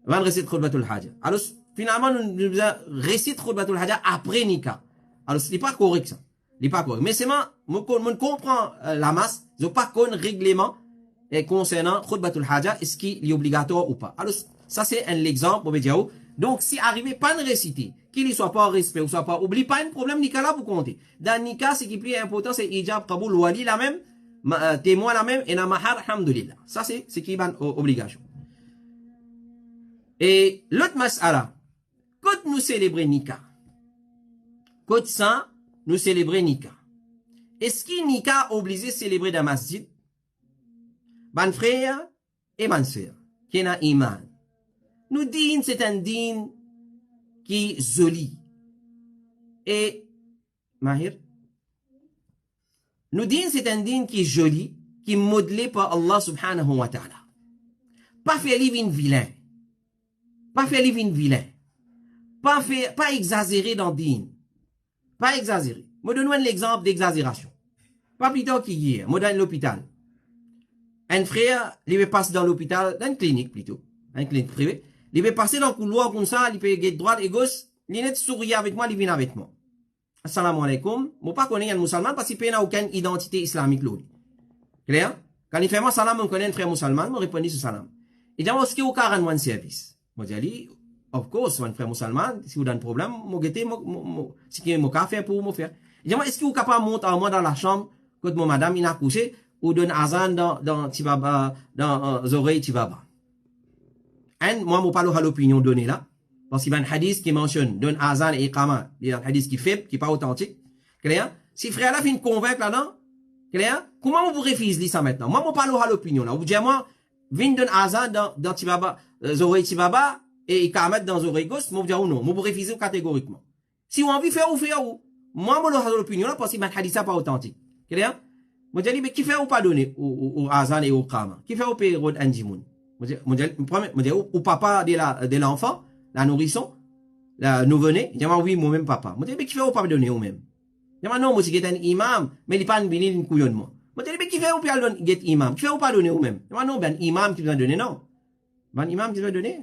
Je pas réciter khutbatul haja. Alors, finalement, nous réciter khutbatul haja après nikah. Alors, ce n'est pas correct, ça. Ce n'est pas correct. Mais c'est moi, je comprends la masse, je pas connais règlement concernant khutbatul haja, est-ce qu'il est obligatoire ou pas. Alors, ça, c'est un exemple, on va dire. Donc, si arrivé pas de réciter, qu'il ne soit pas en respect ou soit pas oublie, pas un problème, nikah là, pour compter. Dans nikah, ce qui est plus important, c'est hijab, qaboul, wali, la même, témoin la même, et na mahar, alhamdulillah. Ça, c'est ce qui est une obligation. Et l'autre mas'ala, quand nous célébrons nikah, quand ça, nous célébrons nikah. Est-ce qu'il nikah obligé de célébrer dans masjid? Ban frère et ban sœur, qui n'a iman. Nous disons c'est un din qui est joli. Et, Mahir, nous disons c'est un din qui est joli, qui est modelé par Allah subhanahu wa ta'ala. Pas faire livre vilain. Pas faire livre vilain. Pas exagérer dans le din. Pas exagérer. Je donne l'exemple d'exagération. Pas plus tard qu'hier, je donne l'hôpital. Un frère, il va passer dans l'hôpital, dans une clinique plutôt, une clinique privée. Il va passer dans le couloir comme ça, il peut être droite et gauche, il est sourire avec moi, il vient avec moi. Assalamu alaikum. Je ne pas connaître un musulman parce qu'il n'a aucune identité islamique. Clair? Quand il fait moi salam, on connaît un frère musulman, je réponds ce salam. Il dit, est-ce qu'il y a un service? Je dis, of course, un frère musulman, si vous avez un problème, je vais ce qui est mon faire pour me faire. Il dit, est-ce que vous êtes capable de monter en moi dans la chambre, quand mon madame, il a couché, ou donne azan dans Tibaba, dans oreilles Tibaba. Et moi, je parle à l'opinion donnée là. Parce qu'il y a un hadith qui mentionne, donne azan et iqama. Il y a un hadith qui est faible, qui n'est pas authentique. Clair? Si frère là, finit convaincre là-dedans, clair? Comment vous refusez ça maintenant? Moi, je parle à l'opinion là. Vous dites, moi, viens donner azan dans Tibaba, oreilles Tibaba, et iqama dans oreilles gauche, moi, vous dites, non. Moi, vous refusez catégoriquement. Si vous avez envie de faire, vous faites, moi, je parle à l'opinion là, parce qu'il y a un hadith pas authentique. Clair? Moi, je dis, mais qui fait ou pas donner au azan et au kama? Qui fait ou payer au anjimoun? Moi, je dis, au papa de l'enfant, la nourrisson, la nouveau-né, je dis, oui, moi-même papa. Moi, je dis, mais qui fait ou pas donner au même? Je dis, non, moi, c'est un imam, mais il n'est pas une couillonne, moi. Moi, je dis, mais qui fait ou pas donner imam? Qui fait ou pas donner au même? Je dis, non, ben, imam qui doit donner, non. Ben, imam qui doit donner.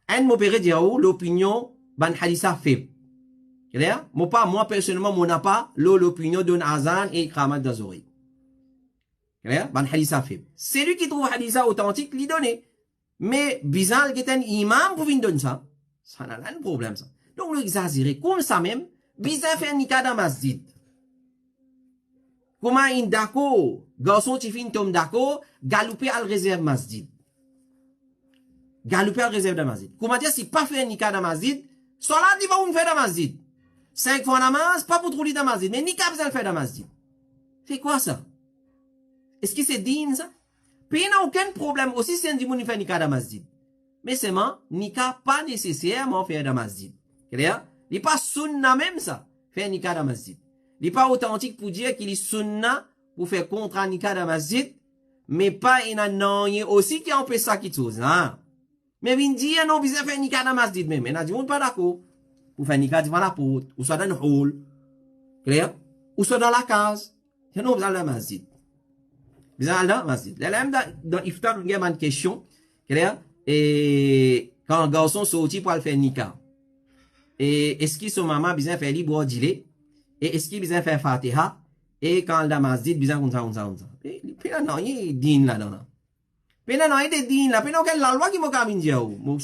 Un mot péré dire, l'opinion, ben, hadissa faible. Clair? Moi, personnellement, moi, n'a pas l'opinion d'un azan et kama dans oreilles. Ban haditha faible. C'est lui qui trouve haditha authentique, lui donner. Mais, bizarre, qu'il y ait un imam pour venir donner ça. Ça n'a pas de problème, ça. Donc, l'exagérer. Comme ça même, bizarre fait un nikah dans masjid. Comment il d'accord, garçon qui fait tombe d'accord, galouper à la réserve masjid. Galouper à la réserve de masjid. Comment dire, si pas fait un nikah dans masjid, soit là, il va vous faire dans masjid. 5 fois namaz, pas pour trouver dans masjid. Mais nikah, vous allez faire dans masjid. C'est quoi ça? Est-ce que c'est digne ça? Puis il n'y a aucun problème aussi si un dimoun fait nikah dans masjid. Mais c'est moi, nikah pas nécessairement faire dans masjid. Clair? Il n'est pas sunna même ça, faire nikah dans masjid. Il n'est pas authentique pour dire qu'il est sunna pour faire contre nikah dans masjid. mais pas in non, y aussi qui empêche ça qui chose, hein. Mais vin dit, non, vous avez fait nika dans masjid, mais n'a dit, on pas d'accord. Vous faites nika devant la porte, ou soit dans le hall, clair? Ou soit dans la case. Non, vous allez dans le masjid. Vous allez dans le masjid. Là, dans iftar, il y a une question, clair? Et, quand un garçon sorti pour aller faire nika, et est-ce qu'il son maman besoin faire libre d'îler, et est-ce qu'il besoin faire fatiha, et quand le masjid besoin comme ça. Et puis là, non, il y a din là-dedans. Puis là, non, il y a des din là. Puis là, la loi qui m'a dit,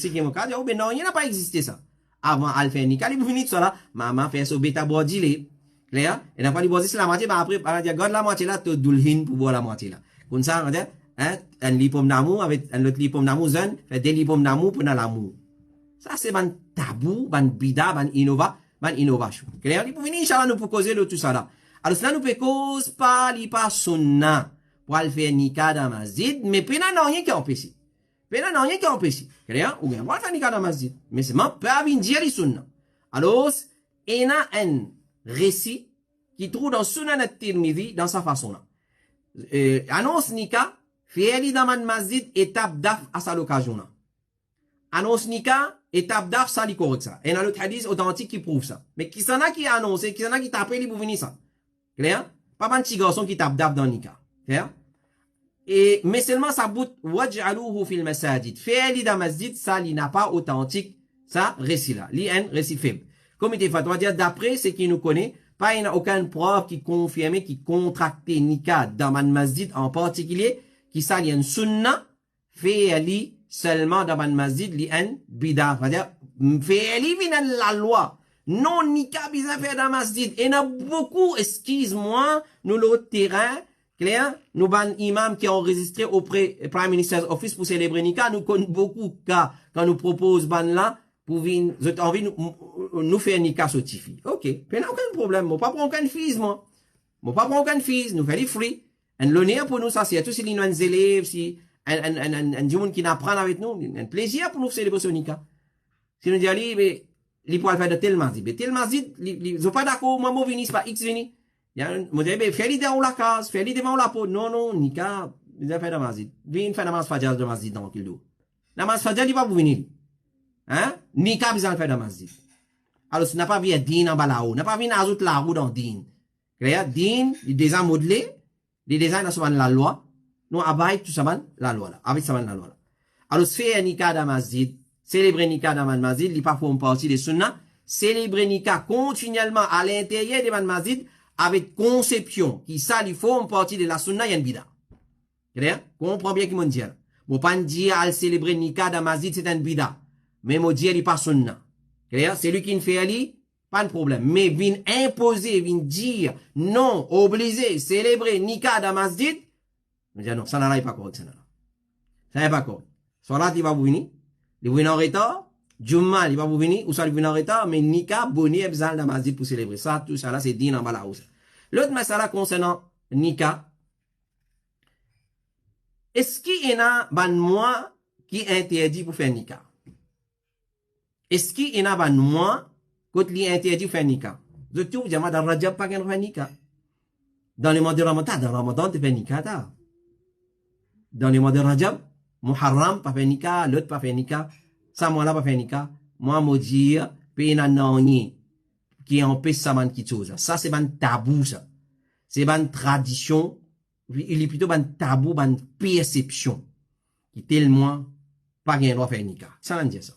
c'est qui m'a dit, mais non, il n'a pas existé ça. Avant, al faire nika, il vous finit ça là, maman fait so bêta boire d'îler. Clair? Et n'a pas dit, c'est la moitié, bah après, on dit, garde la moitié là, tu doulhin pour boire la moitié là. Comme ça, on dit, hein, un lipom d'amour avec un autre lipom d'amour, fait des lipom d'amour pour dans l'amour. Ça, c'est un tabou, un bida, un innovation. Clair? Il peut venir, Inch'Allah, nous pour causer de tout ça là. Alors, cela nous peut cause pas, li pas sunna, pour aller faire nika dans masjid, mais pena non, rien qui empêche. Pena non, rien qui empêche. Clair? Ou bien, on va faire nika dans masjid. Mais c'est même pas venir dire les sunna. Alors, il y a un récit qui trouve dans Sunan at-Tirmidhi dans sa façon là. Annonce nika, fait dans man masjid, étape d'af à sa l'occasion là. Annonce nika, étape d'af, ça, li correct ça. Et dans l'autre hadith authentique qui prouve ça. Mais qui s'en a qui annonce, qui s'en a qui tape, li pour venir ça. Clair? Pas un petit garçon qui tape d'af dans nika. Clair? Et, mais seulement ça bout, waj'aluhu fil masajid. Fait dans masjid, ça, li n'a pas authentique, ça, récit là. Li un récit faible. Comme il était fait, on va dire, d'après ce qui nous connaît, pas il n'y a aucune preuve qui confirme, qui contracte nika dans man masjid en particulier, qui ça, li un sunna, fait li seulement dans man masjid, li un bida. C'est-à-dire, fait li vient la loi. Non, nika bisa fait dans masjid. Et il y a beaucoup, excuse-moi, nous l'autre terrain, clair, nous ban imam qui ont enregistré auprès Prime Minister's Office pour célébrer nika, nous connaissons beaucoup de cas quand nous propose ban là, pour venir, vous avez envie nous faire nika certifié. Ok. Mais n'a aucun problème. Moi, pas prendre aucun fils, moi. Moi, pas prendre aucun fils. Nous faisons free. Un l'honneur pour nous, ça, c'est tout si nous un élèves, si, un monde qui n'apprend avec nous, un plaisir pour nous célébrer ce nika. Si nous disons, mais, li pour faire de tel masjid. Mais tel masjid, ils sont pas d'accord, moi, venir, c'est pas X venir. Moi, je dis, fais-le devant la case, fais-le devant la peau. Non, nika, ils ont fait de masjid. Viens faire namaz fajr de masjid dans le dos. Namaz fajr, il va pour venir. Hein? Nika, ils ont fait de masjid. Alors, ce n'a pas vu din en balao, n'a pas vu ajout la roue dans din. Clair? Din, il déjà modelé, il déjà dans la loi. Nous, abaye tout ça, la loi là. Avec ça, la loi là. Alors, faire nika dans masjid, célébrer nika dans man masjid, il pas une partie des sunna, célébrer nika continuellement à l'intérieur de man masjid, avec conception, qui ça, il faut une partie de la sunna, il y a une bida. Clair? Comprends bien qui m'en dit. Bon, pas dire à célébrer nika dans masjid, c'est un bida. Mais mon Dieu, il pas sunna. Clair? C'est lui qui ne fait ali, pas de problème. Mais vin imposer, vin dire, non, obliger, célébrer nika dans masjid, je dis non, ça n'a pas correct, ça n'a pas. Ça n'est pas correct. Soit là, il va vous venir. Il va venir en retard. Jumma, il va vous venir. Ou soit il va venir en retard. Mais nika, boni, et bzal dans masjid pour célébrer. Ça, tout ça là, c'est din en bas là-haut. L'autre masala concernant nika. Est-ce qu'il y en a, ban moi, qui interdit pour faire nika? Est-ce qu'il y en a, ban moi, qui interdit pour faire nika? Je trouve, j'aime dans Rajab, pas qu'un faire nika. Dans les mois de Ramadan, tu fais nika, dans les mois de Rajab, Muharram, pas fait nika, l'autre pas fait nika, ça, moi là, pas fait nika, moi, me dire, pena nani, qui empêche ça, man, qui chose. Ça, c'est un tabou, ça. C'est une tradition, il est plutôt un tabou, une perception, qui tellement, pas rien doit faire nika. Ça, l'en dit ça.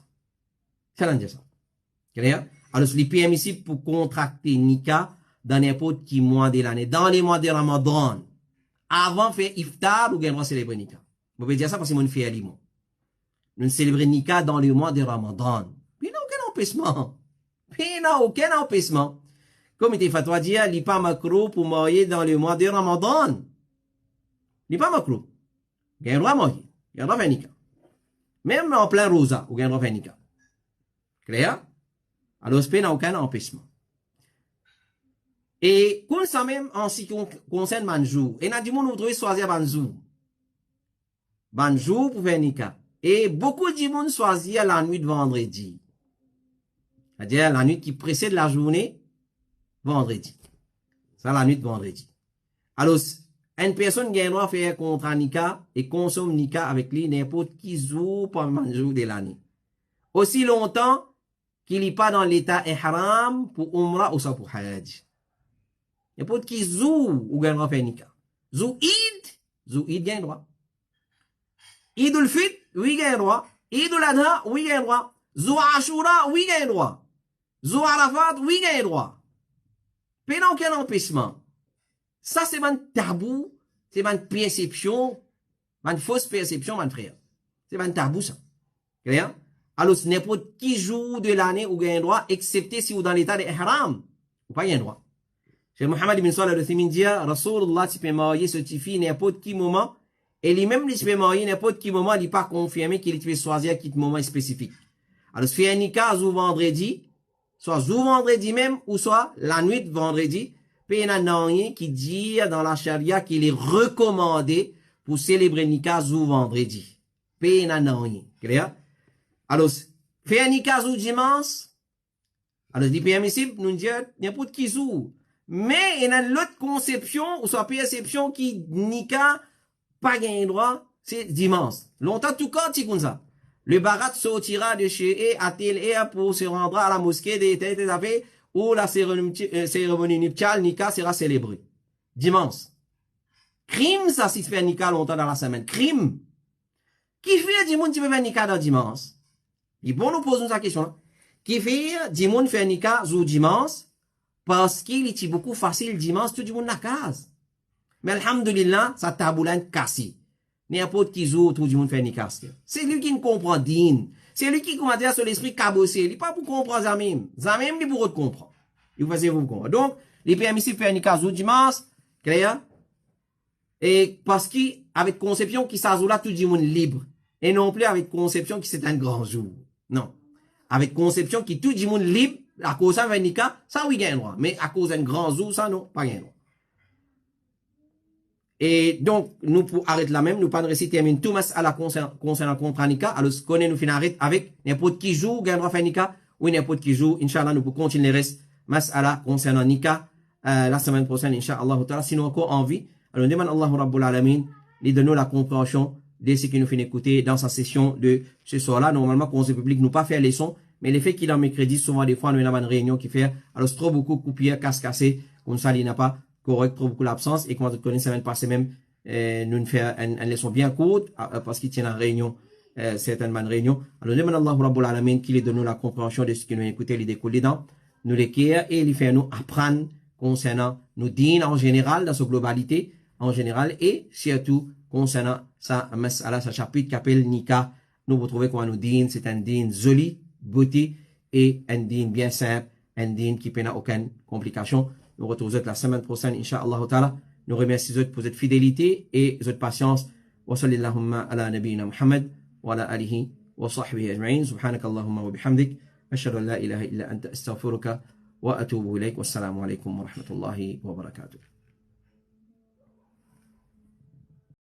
Ça, l'en dit ça. Clair? Alors, c'est permissible pour contracter nika dans n'importe qui mois de l'année. Dans les mois de Ramadan, avant faire iftar, ou bien on célébrer nika. Je vais dire ça parce que mon fait aliment. Nous célébrons nika dans le mois de Ramadan. Puis il n'y a aucun empêchement. Puis il n'y a aucun empêchement. Comme il était fatwa dire, il n'est pas macro pour marier dans le mois de Ramadan. Il n'est pas macro. Il y a un droit à marier. Il y a un droit à faire nika. Même en plein rosa, il y a un droit à faire nika. Clair? Alors, il n'y a aucun empêchement. Et, comme ça même, en ce qui concerne Banjou, et n'a du monde, vous trouvez choisir Banjou. Banjou pour faire nika. Et beaucoup de monde choisit la nuit de vendredi. C'est-à-dire la nuit qui précède la journée, vendredi. Ça, la nuit de vendredi. Alors, une personne qui a le droit de faire un contrat nika et consomme nika avec lui n'importe qui jour pendant le jour de l'année. Aussi longtemps qu'il n'est pas dans l'état ihram pour umrah ou ça pour hajj. N'importe qui jour ou gagne droit de faire nika. Zou Eid gagne droit. Idul Fit, oui gagne droit. Idul Adha, oui gagne droit. Zou Ashura, oui gagne droit. Zou Arafat, oui gagne droit. Mais non, quel empêchement. Ça, c'est un tabou, c'est une perception, une fausse perception, mon frère. C'est un tabou, ça. Clair? Alors, ce n'est pas qui jour de l'année où vous avez un droit, excepté si vous êtes dans l'état de ihram. Vous n'avez pas un droit. Cheikh Mohammed ibn Salih al-Uthaymeen dit, Rasulullah, tu peux marier ce tifi n'importe qui moment, et lui-même, il peut marier n'importe qui moment, il n'est pas confirmé qu'il peut choisir quel moment spécifique. Alors, si fait un nikah, ou vendredi, soit vendredi même, ou soit la nuit de vendredi, il y a rien qui dit dans la charia qu'il est recommandé pour célébrer Nika ou vendredi. Il y a rien. Clair? Alors, faire Nika ou dimanche, alors, c'est permissible, nous dire n'importe qui jour. Mais il y a l'autre conception, ou soit perception qui Nika, pas gain droit, c'est dimanche. Longtemps, tout cas, c'est comme ça. Le barat sortira de chez à tel air pour se rendre à la mosquée des affaires où la cérémonie nuptiale, Nika, sera célébrée. Dimanche. Crime, ça, si tu fais Nika longtemps dans la semaine. Crime. Qui fait du monde qui peut faire Nika dans dimanche? Et bon, nous posons cette question. Qui fait du monde faire Nika ou dimanche? Parce qu'il est beaucoup facile dimanche, tout le monde n'a case. Mais alhamdulillah, ça taboulane cassé. N'importe qui joue, tout le monde fait Nika. C'est lui qui ne comprend din. C'est lui qui, comment dire, sur l'esprit cabossé. Il n'est pas pour comprendre Zamim. Zamim, il est pour comprendre. Il vous vous comprendre. Donc, les permissibles faire Nika ou dimanche, clair? Et parce qu'avec conception qui s'ajoute là, tout le monde libre. Et non plus avec conception qui c'est un grand jour. Non. Avec conception qui tout le monde libre, à cause d'un Nika, ça oui, gagne droit. Mais à cause d'un grand jour, ça non, pas gagne droit. Et donc, nous, pour arrêter là même, nous pas de réciter, termine tout mas à la concernant contre Nika. Alors, ce qu'on est, nous finissons arrêter avec n'importe qui joue, gagne droit faire Nika, ou n'importe qui joue. Inch'Allah, nous pouvons continuer le reste, mas à la concernant Nika, la semaine prochaine, Inch'Allah, sinon encore en vie. Alors, nous demandons Allah Rabbul Alamin, de donner la compréhension de ce qui nous fait écouter dans sa session de ce soir-là. Normalement, Conseil public nous pas faire les sons, mais le fait qu'il a mes crédits, souvent, des fois, nous avons une réunion qui fait, alors, c'est trop beaucoup coupé, casse-cassé, comme ça, il n'a pas correct, trop beaucoup l'absence, et comme vous connaissez, semaine passée même, nous nous fait une leçon bien courte, parce qu'il tient en réunion, certaines bonnes réunions. Alors, nous demandons Allah Rabbul Alamin qu'il ait donné la compréhension de ce qui nous écouté, les découle dedans, nous l'équerre, et il fait nous apprendre concernant nous dînes en général, dans sa globalité, en général, et surtout concernant sa mas'ala, sa chapitre qui appelle Nika. Nous vous trouvez comment nous dîne, c'est un dîne joli, beauté, et un dîne bien simple, un dîne qui n'a aucune complication. Nous retrouvons la semaine prochaine, Inch'Allah Ta'ala. Nous remercions pour votre fidélité et votre patience. Wa sallallahu ala nabiyyina Muhammad wa ala alihi wa sahbihi ajma'in. Subhanaka Allahumma wa bihamdik. Ashhadu an la ilaha illa anta astaghfiruka wa atubu ilayk. Wassalamu alaykum wa rahmatullahi wa barakatuh.